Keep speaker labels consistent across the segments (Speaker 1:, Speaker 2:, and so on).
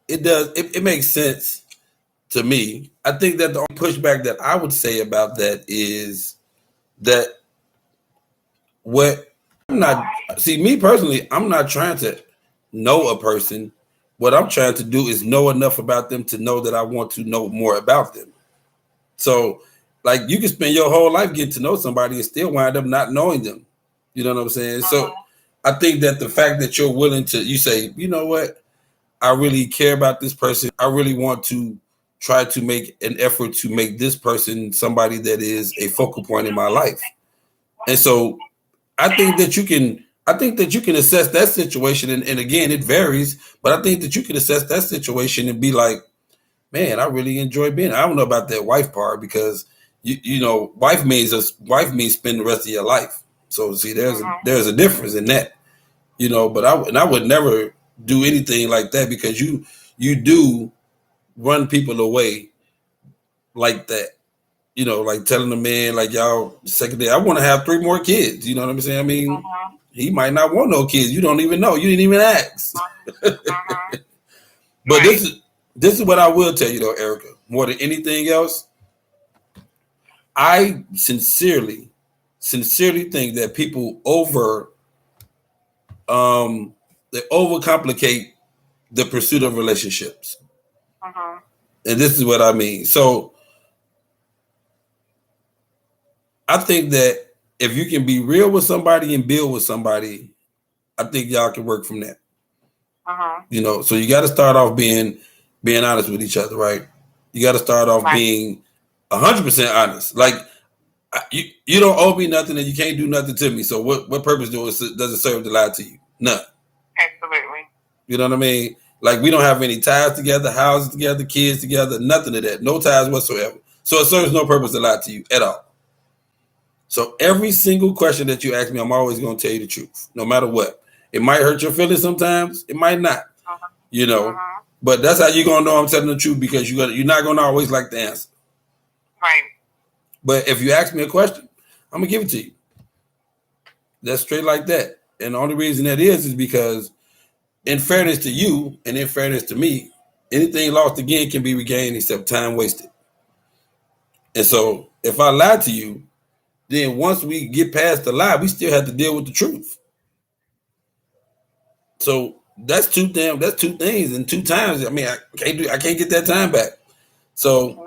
Speaker 1: it does. It makes sense to me. I think that the only pushback that I would say about that is that what I'm not see me personally, I'm not trying to know a person. What I'm trying to do is know enough about them to know that I want to know more about them. So, like, you can spend your whole life getting to know somebody and still wind up not knowing them. You know what I'm saying? So, I think that the fact that you're willing to, you say, you know what, I really care about this person. I really want to try to make an effort to make this person somebody that is a focal point in my life. And so, I think that you can assess that situation, and again, it varies, but I think that you can assess that situation and be like, man, I really enjoy being. I don't know about that wife part because you know, wife means spend the rest of your life. So see, there's a difference in that, you know. But I would never do anything like that because you do run people away like that. You know, like telling the man like y'all second day, I want to have 3 more kids. You know what I'm saying? I mean, he might not want no kids. You don't even know. You didn't even ask. But this is what I will tell you though, Erica. More than anything else, I sincerely think that people they overcomplicate the pursuit of relationships. And this is what I mean. So I think that if you can be real with somebody and build with somebody, I think y'all can work from that. You know, so you got to start off being honest with each other, right? You got to start off being 100% honest. Like you don't owe me nothing and you can't do nothing to me. So what purpose does it serve to lie to you? None.
Speaker 2: Absolutely.
Speaker 1: You know what I mean? Like we don't have any ties together, houses together, kids together, nothing of that. No ties whatsoever. So it serves no purpose to lie to you at all. So every single question that you ask me, I'm always going to tell you the truth, no matter what. It might hurt your feelings sometimes. It might not. You know, but that's how you're gonna know I'm telling the truth because you're not gonna always like the answer.
Speaker 2: Right.
Speaker 1: But if you ask me a question, I'm gonna give it to you. That's straight like that. And the only reason that is because, in fairness to you and in fairness to me, anything lost again can be regained except time wasted. And so, if I lie to you, then once we get past the lie, we still have to deal with the truth. So that's two things and 2 times. I mean, I can't get that time back. So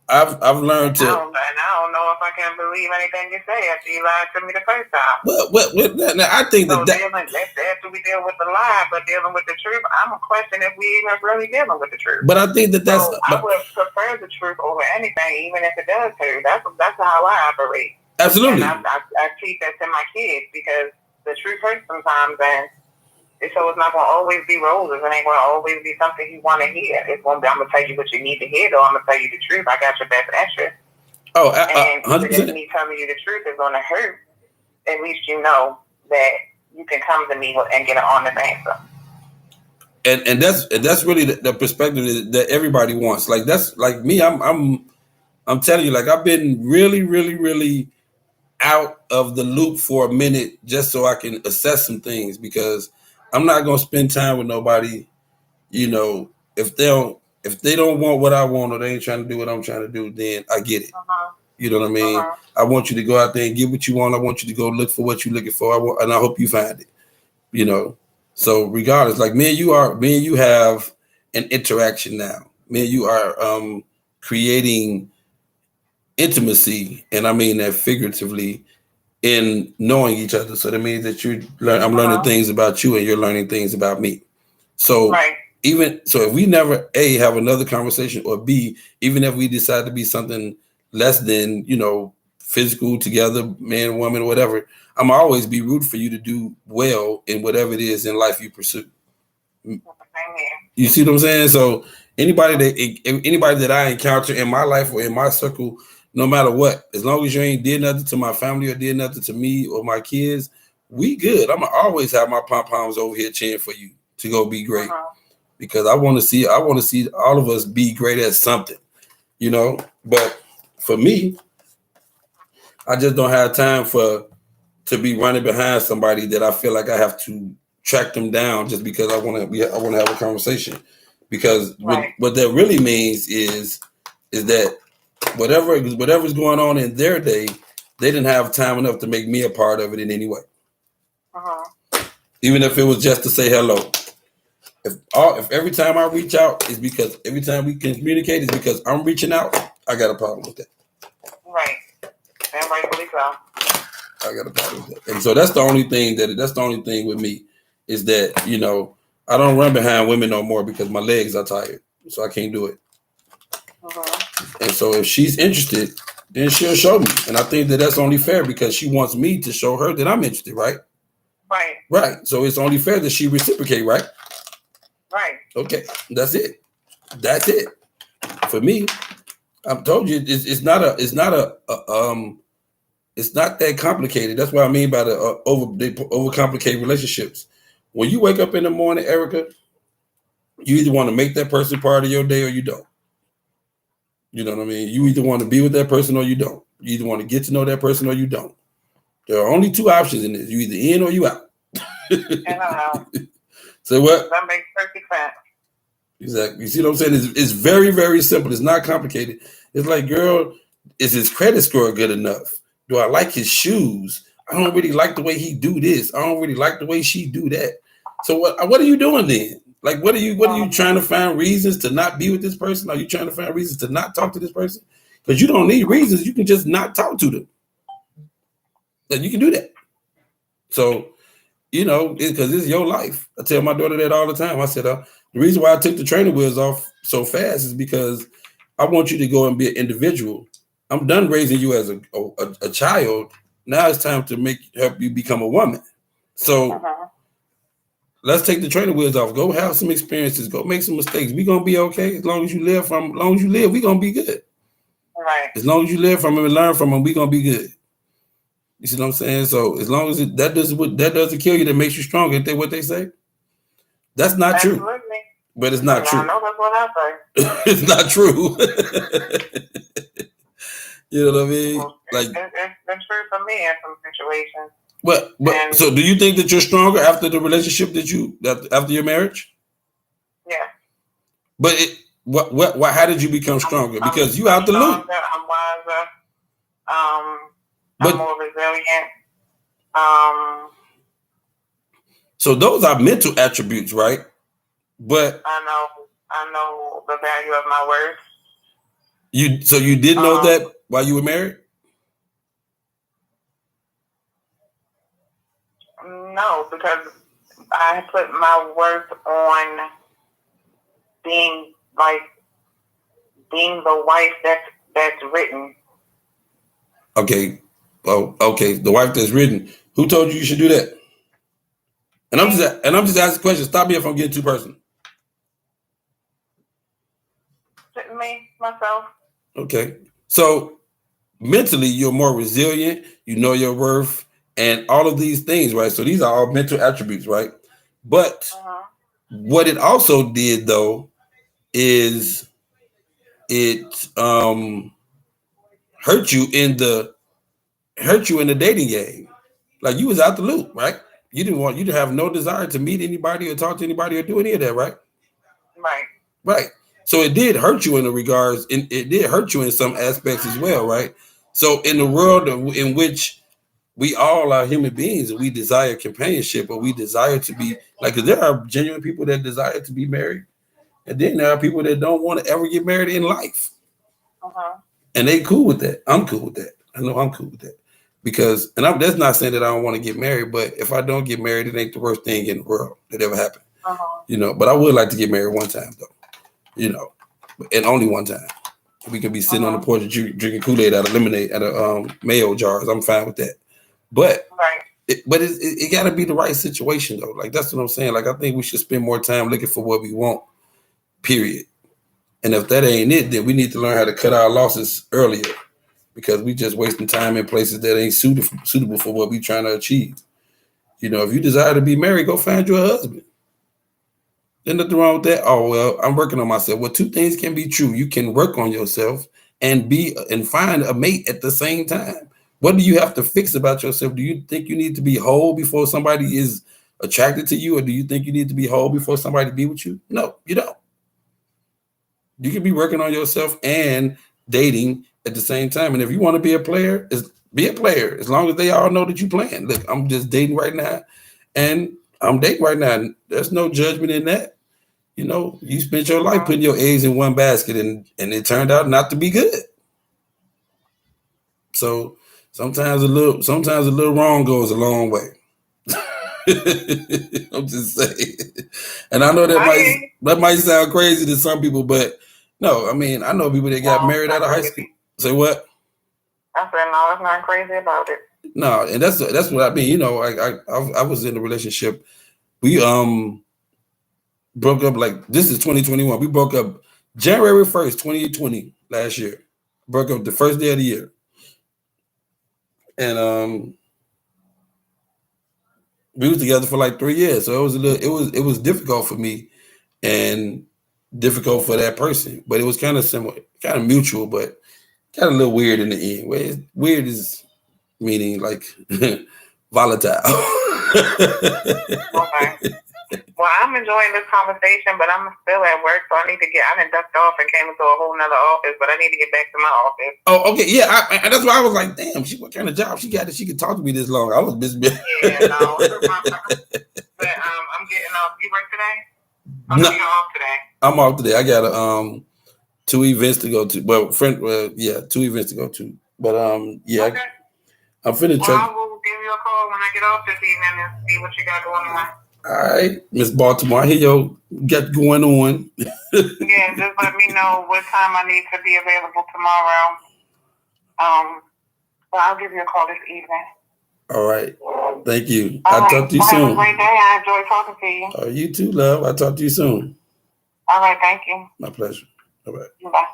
Speaker 1: I've learned to.
Speaker 2: I don't know if I can believe anything you say after you lied to me the first time.
Speaker 1: Well now I think
Speaker 2: so after we deal with the lie, but dealing with the truth, I'm a question if we even really dealing with the truth.
Speaker 1: But I think that's.
Speaker 2: So I would prefer the truth over anything, even if it does hurt. That's how I operate.
Speaker 1: Absolutely.
Speaker 2: And I teach that to my kids because the truth hurts sometimes, and so it's not going to always be roses. It ain't going to always be something you want to hear. It's going to be, I'm going to tell you what you need to hear, though. I'm going to tell you the truth. I got your best interest.
Speaker 1: Oh,
Speaker 2: and 100%. Me telling you the truth is going to hurt. At least you know that you can come to me and get an honest answer.
Speaker 1: And that's really the perspective that everybody wants. Like that's like me. I'm telling you, like I've been really, really, really out of the loop for a minute just so I can assess some things because I'm not gonna spend time with nobody, you know, if they don't want what I want or they ain't trying to do what I'm trying to do, then I get it. You know what I mean? I want you to go out there and get what you want. I want you to go look for what you're looking for. And I hope you find it. You know. So regardless, like me and you have an interaction now. Me and you are creating intimacy, and I mean that figuratively, in knowing each other. So that means that I'm learning things about you and you're learning things about me. So if we never A, have another conversation, or B, even if we decide to be something less than, you know, physical together, man, woman, whatever, I'm always be rooting for you to do well in whatever it is in life you pursue. You see what I'm saying? So anybody that I encounter in my life or in my circle, no matter what, as long as you ain't did nothing to my family or did nothing to me or my kids, we good. I'm gonna always have my pom-poms over here cheering for you to go be great. Because I want to see all of us be great at something, you know. But for me, I just don't have time to be running behind somebody that I feel like I have to track them down just because I want to have a conversation. because
Speaker 2: Right.
Speaker 1: what that really means is that whatever's going on in their day, they didn't have time enough to make me a part of it in any way. Even if it was just to say hello. If every time I reach out is because every time we can communicate is because I'm reaching out, I got a problem with that.
Speaker 2: Right. And rightfully so.
Speaker 1: I got a problem with that. And so that's the only thing with me is that, you know, I don't run behind women no more because my legs are tired. So I can't do it. And so if she's interested, then she'll show me. And I think that that's only fair because she wants me to show her that I'm interested, right?
Speaker 2: Right.
Speaker 1: Right. So it's only fair that she reciprocate, right?
Speaker 2: Right.
Speaker 1: Okay. That's it. That's it. For me, I've told you it's not that complicated. That's what I mean by the overcomplicated relationships. When you wake up in the morning, Erica, you either want to make that person part of your day or you don't. You know what I mean? You either want to be with that person or you don't. You either want to get to know that person or you don't. There are only two options in this. You either in or you out.
Speaker 2: And I'm out.
Speaker 1: So what?
Speaker 2: That makes perfect sense.
Speaker 1: Exactly. You see what I'm saying? It's very, very simple. It's not complicated. It's like, girl, is his credit score good enough? Do I like his shoes? I don't really like the way he do this. I don't really like the way she do that. So what are you doing then? Like, what are you trying to find reasons to not be with this person? Are you trying to find reasons to not talk to this person? Because you don't need reasons. You can just not talk to them. And you can do that. So, you know, because it's your life. I tell my daughter that all the time. I said, the reason why I took the training wheels off so fast is because I want you to go and be an individual. I'm done raising you as a child. Now it's time to help you become a woman. So let's take the training wheels off. Go have some experiences. Go make some mistakes. We're gonna be okay as long as you live. We're gonna be good.
Speaker 2: Right.
Speaker 1: As long as you live from them and learn from them, we're gonna be good. You see what I'm saying? So as long as that doesn't kill you, that makes you stronger. Isn't that what they say? That's not
Speaker 2: Absolutely.
Speaker 1: true. But it's not true.
Speaker 2: I know that's what I say.
Speaker 1: It's not true. You know what I mean? Like
Speaker 2: it's been true for me in some situations.
Speaker 1: But so do you think that you're stronger after the relationship after your marriage?
Speaker 2: Yeah.
Speaker 1: But how did you become stronger? Because you out the loop.
Speaker 2: I'm wiser.
Speaker 1: But,
Speaker 2: I'm more resilient.
Speaker 1: So those are mental attributes, right? But
Speaker 2: I know the value of my worth.
Speaker 1: You did know that while you were married?
Speaker 2: No, because I put my worth on being the wife that's written.
Speaker 1: Okay. Oh, okay. The wife that's written. Who told you should do that? And I'm just asking questions. Stop me if I'm getting too personal.
Speaker 2: Me, myself.
Speaker 1: Okay. So mentally, you're more resilient. You know your worth and all of these things, right? So these are all mental attributes, right? But what it also did, though, is it hurt you in the dating game. Like you was out the loop, right? You didn't have no desire to meet anybody or talk to anybody or do any of that, right?
Speaker 2: Right.
Speaker 1: Right. So it did hurt you in the regards, and it did hurt you in some aspects as well, right? So in the world in which we all are human beings and we desire companionship, or we desire to be like, 'cause there are genuine people that desire to be married, and then there are people that don't want to ever get married in life, and they cool with that. I'm cool with that. I know I'm cool with that because, and that's not saying that I don't want to get married, but if I don't get married, it ain't the worst thing in the world that ever happened, you know. But I would like to get married one time though. You know, and only one time. We could be sitting on the porch drinking Kool-Aid out of lemonade out of mayo jars. I'm fine with that. But it got to be the right situation though. Like that's what I'm saying. Like I think we should spend more time looking for what we want. Period. And if that ain't it, then we need to learn how to cut our losses earlier because we just wasting time in places that ain't suitable for what we trying to achieve. You know, if you desire to be married, go find you a husband. There's nothing wrong with that. Oh, well, I'm working on myself. Well, two things can be true. You can work on yourself and find a mate at the same time. What do you have to fix about yourself? Do you think you need to be whole before somebody is attracted to you? Or do you think you need to be whole before somebody be with you? No, you don't. You can be working on yourself and dating at the same time. And if you want to be a player, be a player as long as they all know that you playing. Look, I'm just dating right now, and I'm dating right now. There's no judgment in that. You know, you spent your life putting your eggs in one basket, and it turned out not to be good. So sometimes a little wrong goes a long way. I'm just saying, and I know that might sound crazy to some people, but no, I mean, I know people that got married out of high school. Say what?
Speaker 2: I said no, it's not crazy about it.
Speaker 1: No, and that's what I mean. You know, I was in a relationship. We broke up like this is 2021. We broke up January 1st, 2020 last year. Broke up the first day of the year, and we was together for like 3 years. So it was difficult for me and difficult for that person, but it was kind of similar, kind of mutual, but kind of a little weird in the end. Where weird is meaning like volatile.
Speaker 2: Okay. Well, I'm enjoying this conversation, but I'm still at work, so I done ducked off and came into a whole nother office, but I need to get back to my office.
Speaker 1: Oh, okay, yeah, and that's why I was like, damn, what kind of job she got that she could talk to me this long? I was busy.
Speaker 2: Yeah, no. But I'm getting off. You work today? No, you're off today.
Speaker 1: I'm off today. I got 2 events to go to. Well, 2 events to go to. But yeah,
Speaker 2: okay.
Speaker 1: I'm finna
Speaker 2: try. I will give you a call when I get off this evening and see what you got going on.
Speaker 1: All right, Miss Baltimore, I hear you got going on.
Speaker 2: Yeah, just let me know what time I need to be available tomorrow. Well, I'll give you a call this evening.
Speaker 1: All right. Thank you. I'll talk to you soon.
Speaker 2: Have a great day. I enjoy talking to you.
Speaker 1: You too, love. I'll talk to you soon.
Speaker 2: All right. Thank you.
Speaker 1: My pleasure. All right.
Speaker 2: Bye.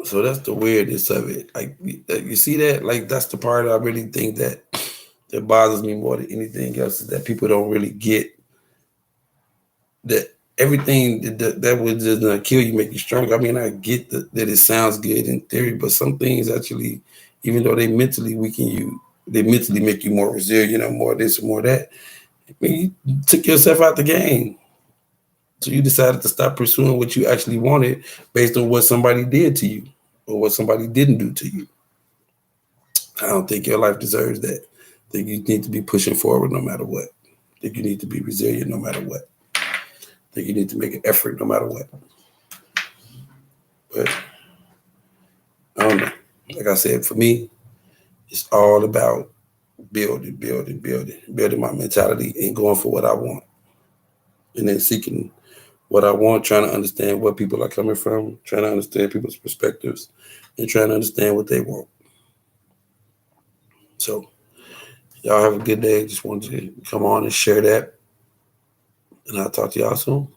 Speaker 1: So that's the weirdness of it. Like you see that? Like that's the part I really think that bothers me more than anything else is that people don't really get that everything that would just not kill you make you stronger. I mean, I get that it sounds good in theory, but some things actually, even though they mentally weaken you, they mentally make you more resilient or more this or more that. I mean, you took yourself out the game. So you decided to stop pursuing what you actually wanted based on what somebody did to you or what somebody didn't do to you. I don't think your life deserves that. I think you need to be pushing forward no matter what. I think you need to be resilient no matter what. I think you need to make an effort no matter what. But I don't know. Like I said, for me, it's all about building my mentality and going for what I want. And then seeking what I want, trying to understand where people are coming from, trying to understand people's perspectives, and trying to understand what they want. So, y'all have a good day. Just wanted to come on and share that. And I'll talk to y'all soon.